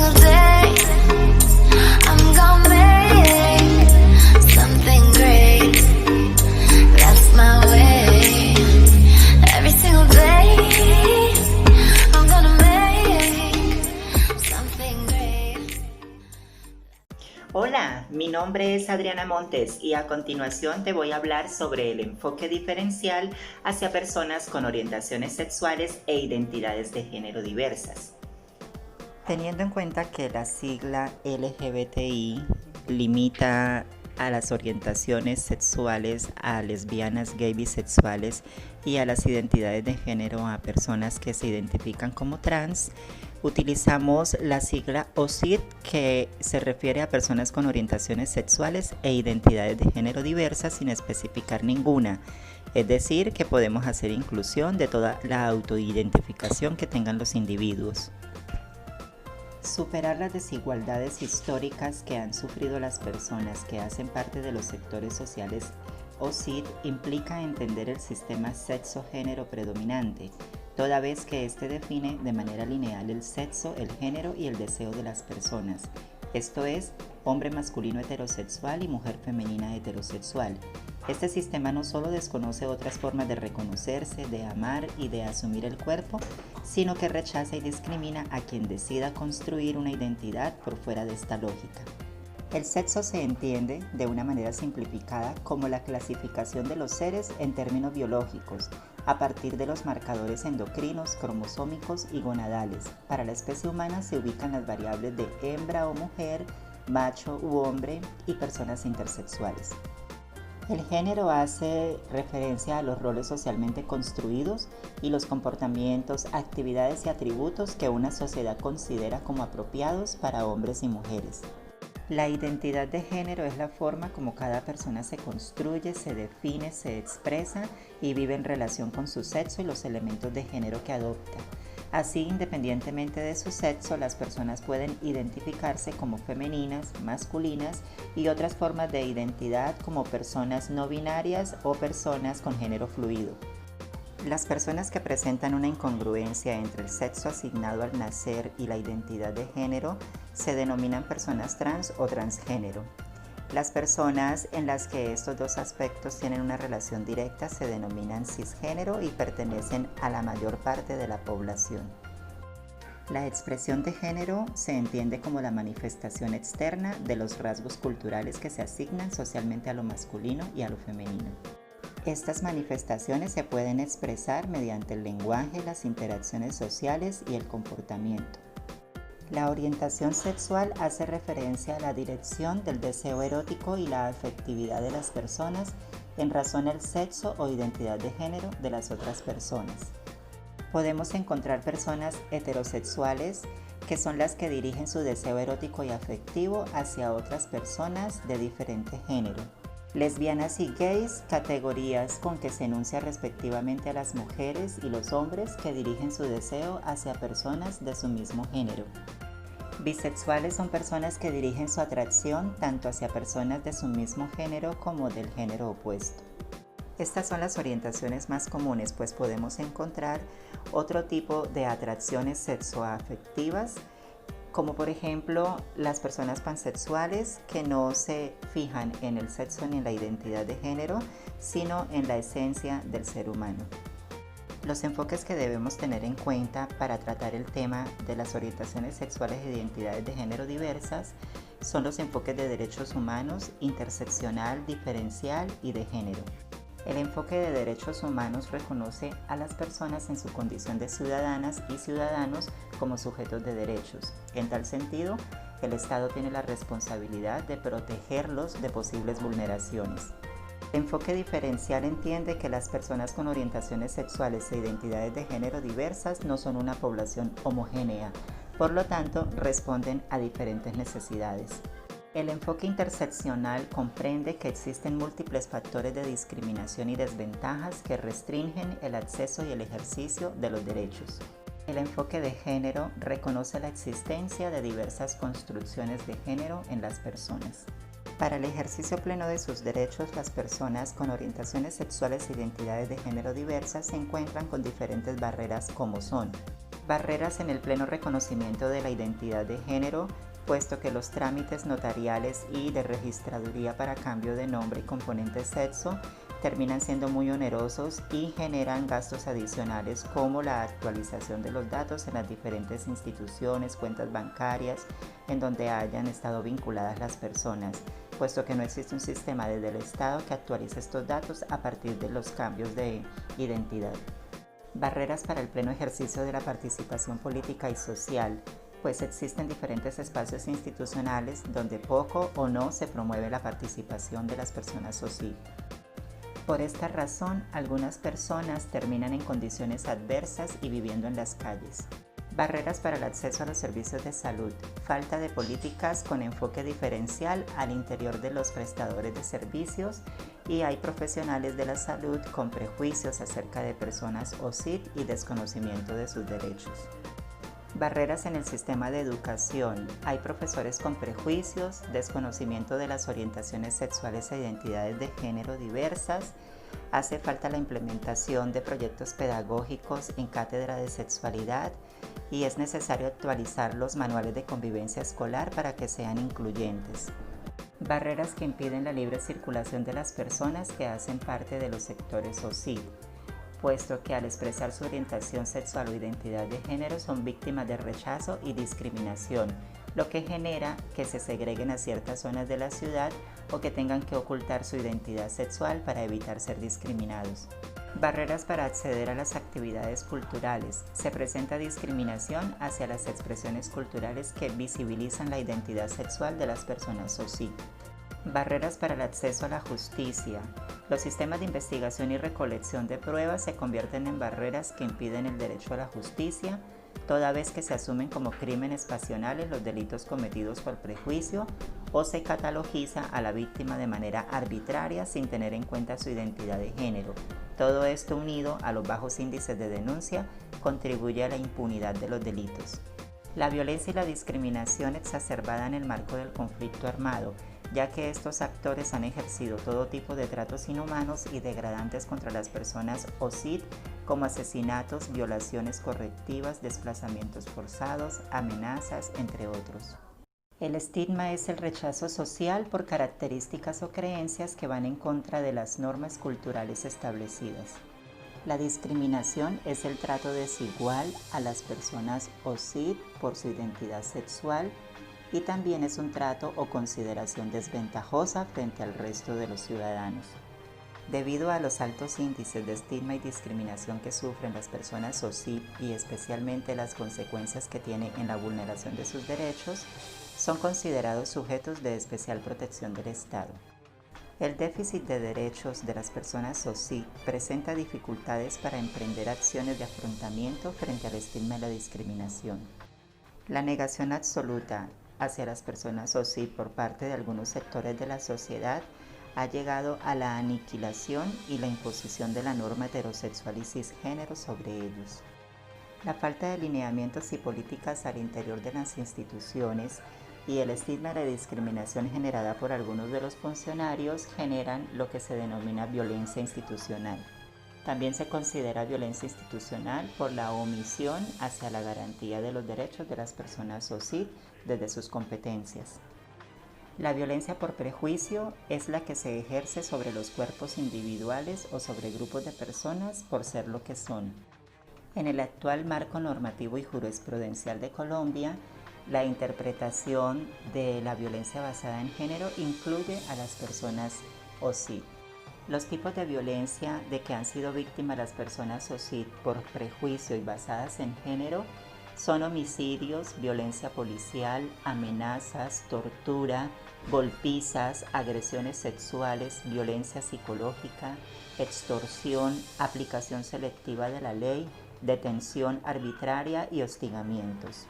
single day I'm gonna make something great. That's my way. Every single day I'm gonna make something great. Hola, mi nombre es Adriana Montes y a continuación te voy a hablar sobre el enfoque diferencial hacia personas con orientaciones sexuales e identidades de género diversas. Teniendo en cuenta que la sigla LGBTI limita a las orientaciones sexuales a lesbianas, gay, bisexuales y a las identidades de género a personas que se identifican como trans, utilizamos la sigla OSID, que se refiere a personas con orientaciones sexuales e identidades de género diversas sin especificar ninguna. Es decir, que podemos hacer inclusión de toda la autoidentificación que tengan los individuos. Superar las desigualdades históricas que han sufrido las personas que hacen parte de los sectores sociales OSID implica entender el sistema sexo-género predominante, toda vez que este define de manera lineal el sexo, el género y el deseo de las personas, esto es, hombre masculino heterosexual y mujer femenina heterosexual. Este sistema no solo desconoce otras formas de reconocerse, de amar y de asumir el cuerpo, sino que rechaza y discrimina a quien decida construir una identidad por fuera de esta lógica. El sexo se entiende, de una manera simplificada, como la clasificación de los seres en términos biológicos, a partir de los marcadores endocrinos, cromosómicos y gonadales. Para la especie humana se ubican las variables de hembra o mujer, macho u hombre y personas intersexuales. El género hace referencia a los roles socialmente construidos y los comportamientos, actividades y atributos que una sociedad considera como apropiados para hombres y mujeres. La identidad de género es la forma como cada persona se construye, se define, se expresa y vive en relación con su sexo y los elementos de género que adopta. Así, independientemente de su sexo, las personas pueden identificarse como femeninas, masculinas y otras formas de identidad como personas no binarias o personas con género fluido. Las personas que presentan una incongruencia entre el sexo asignado al nacer y la identidad de género se denominan personas trans o transgénero. Las personas en las que estos dos aspectos tienen una relación directa se denominan cisgénero y pertenecen a la mayor parte de la población. La expresión de género se entiende como la manifestación externa de los rasgos culturales que se asignan socialmente a lo masculino y a lo femenino. Estas manifestaciones se pueden expresar mediante el lenguaje, las interacciones sociales y el comportamiento. La orientación sexual hace referencia a la dirección del deseo erótico y la afectividad de las personas en razón al sexo o identidad de género de las otras personas. Podemos encontrar personas heterosexuales que son las que dirigen su deseo erótico y afectivo hacia otras personas de diferente género. Lesbianas y gays, categorías con que se enuncia respectivamente a las mujeres y los hombres que dirigen su deseo hacia personas de su mismo género. Bisexuales son personas que dirigen su atracción tanto hacia personas de su mismo género como del género opuesto. Estas son las orientaciones más comunes, pues podemos encontrar otro tipo de atracciones sexoafectivas, como por ejemplo las personas pansexuales que no se fijan en el sexo ni en la identidad de género, sino en la esencia del ser humano. Los enfoques que debemos tener en cuenta para tratar el tema de las orientaciones sexuales e identidades de género diversas son los enfoques de derechos humanos, interseccional, diferencial y de género. El enfoque de derechos humanos reconoce a las personas en su condición de ciudadanas y ciudadanos como sujetos de derechos. En tal sentido, el Estado tiene la responsabilidad de protegerlos de posibles vulneraciones. El enfoque diferencial entiende que las personas con orientaciones sexuales e identidades de género diversas no son una población homogénea, por lo tanto, responden a diferentes necesidades. El enfoque interseccional comprende que existen múltiples factores de discriminación y desventajas que restringen el acceso y el ejercicio de los derechos. El enfoque de género reconoce la existencia de diversas construcciones de género en las personas. Para el ejercicio pleno de sus derechos, las personas con orientaciones sexuales e identidades de género diversas se encuentran con diferentes barreras como son Barreras en el pleno reconocimiento de la identidad de género, puesto que los trámites notariales y de registraduría para cambio de nombre y componente sexo terminan siendo muy onerosos y generan gastos adicionales como la actualización de los datos en las diferentes instituciones, cuentas bancarias en donde hayan estado vinculadas las personas, puesto que no existe un sistema desde el Estado que actualice estos datos a partir de los cambios de identidad. Barreras para el pleno ejercicio de la participación política y social, pues existen diferentes espacios institucionales donde poco o no se promueve la participación de las personas OSID. Por esta razón, algunas personas terminan en condiciones adversas y viviendo en las calles. Barreras para el acceso a los servicios de salud, falta de políticas con enfoque diferencial al interior de los prestadores de servicios y hay profesionales de la salud con prejuicios acerca de personas OSID y desconocimiento de sus derechos. Barreras en el sistema de educación. Hay profesores con prejuicios, desconocimiento de las orientaciones sexuales e identidades de género diversas. Hace falta la implementación de proyectos pedagógicos en cátedra de sexualidad y es necesario actualizar los manuales de convivencia escolar para que sean incluyentes. Barreras que impiden la libre circulación de las personas que hacen parte de los sectores OSID, puesto que al expresar su orientación sexual o identidad de género son víctimas de rechazo y discriminación, lo que genera que se segreguen a ciertas zonas de la ciudad o que tengan que ocultar su identidad sexual para evitar ser discriminados. Barreras para acceder a las actividades culturales. Se presenta discriminación hacia las expresiones culturales que visibilizan la identidad sexual de las personas OSID. Barreras para el acceso a la justicia. Los sistemas de investigación y recolección de pruebas se convierten en barreras que impiden el derecho a la justicia, toda vez que se asumen como crímenes pasionales los delitos cometidos por prejuicio o se catalogiza a la víctima de manera arbitraria sin tener en cuenta su identidad de género. Todo esto unido a los bajos índices de denuncia contribuye a la impunidad de los delitos. La violencia y la discriminación exacerbada en el marco del conflicto armado, ya que estos actores han ejercido todo tipo de tratos inhumanos y degradantes contra las personas OSID, como asesinatos, violaciones correctivas, desplazamientos forzados, amenazas, entre otros. El estigma es el rechazo social por características o creencias que van en contra de las normas culturales establecidas. La discriminación es el trato desigual a las personas OSID por su identidad sexual y también es un trato o consideración desventajosa frente al resto de los ciudadanos. Debido a los altos índices de estigma y discriminación que sufren las personas OSID y especialmente las consecuencias que tiene en la vulneración de sus derechos, son considerados sujetos de especial protección del Estado. El déficit de derechos de las personas OSID presenta dificultades para emprender acciones de afrontamiento frente al estigma y la discriminación. La negación absoluta hacia las personas OSID por parte de algunos sectores de la sociedad ha llegado a la aniquilación y la imposición de la norma heterosexual y cisgénero sobre ellos. La falta de lineamientos y políticas al interior de las instituciones y el estigma y la discriminación generada por algunos de los funcionarios generan lo que se denomina violencia institucional. También se considera violencia institucional por la omisión hacia la garantía de los derechos de las personas OSID desde sus competencias. La violencia por prejuicio es la que se ejerce sobre los cuerpos individuales o sobre grupos de personas por ser lo que son. En el actual marco normativo y jurisprudencial de Colombia, la interpretación de la violencia basada en género incluye a las personas OSID. Los tipos de violencia de que han sido víctimas las personas OSID por prejuicio y basadas en género son homicidios, violencia policial, amenazas, tortura, golpizas, agresiones sexuales, violencia psicológica, extorsión, aplicación selectiva de la ley, detención arbitraria y hostigamientos.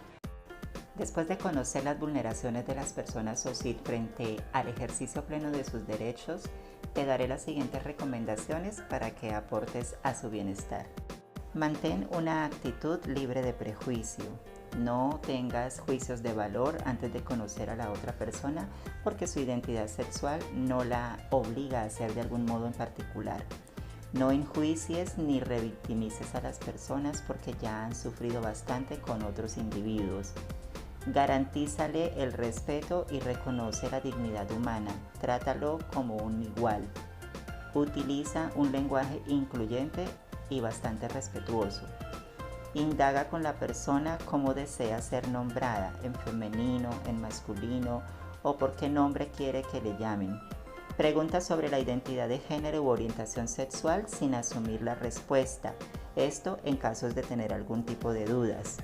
Después de conocer las vulneraciones de las personas OSID frente al ejercicio pleno de sus derechos, te daré las siguientes recomendaciones para que aportes a su bienestar. Mantén una actitud libre de prejuicio. No tengas juicios de valor antes de conocer a la otra persona porque su identidad sexual no la obliga a hacer de algún modo en particular. No enjuicies ni revictimices a las personas porque ya han sufrido bastante con otros individuos. Garantízale el respeto y reconoce la dignidad humana. Trátalo como un igual. Utiliza un lenguaje incluyente y bastante respetuoso. Indaga con la persona cómo desea ser nombrada, en femenino, en masculino o por qué nombre quiere que le llamen. Pregunta sobre la identidad de género u orientación sexual sin asumir la respuesta. Esto en casos de tener algún tipo de dudas.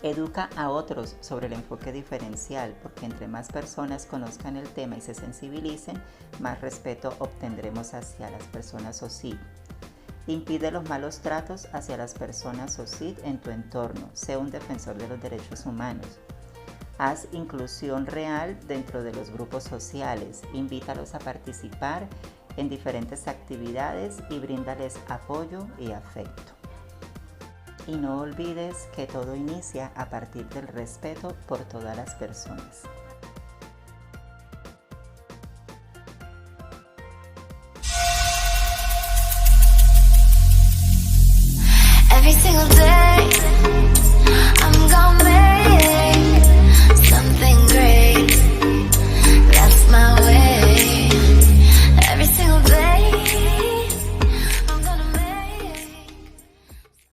Educa a otros sobre el enfoque diferencial, porque entre más personas conozcan el tema y se sensibilicen, más respeto obtendremos hacia las personas OSID. Impide los malos tratos hacia las personas OSID en tu entorno. Sé un defensor de los derechos humanos. Haz inclusión real dentro de los grupos sociales. Invítalos a participar en diferentes actividades y bríndales apoyo y afecto. Y no olvides que todo inicia a partir del respeto por todas las personas. Every single day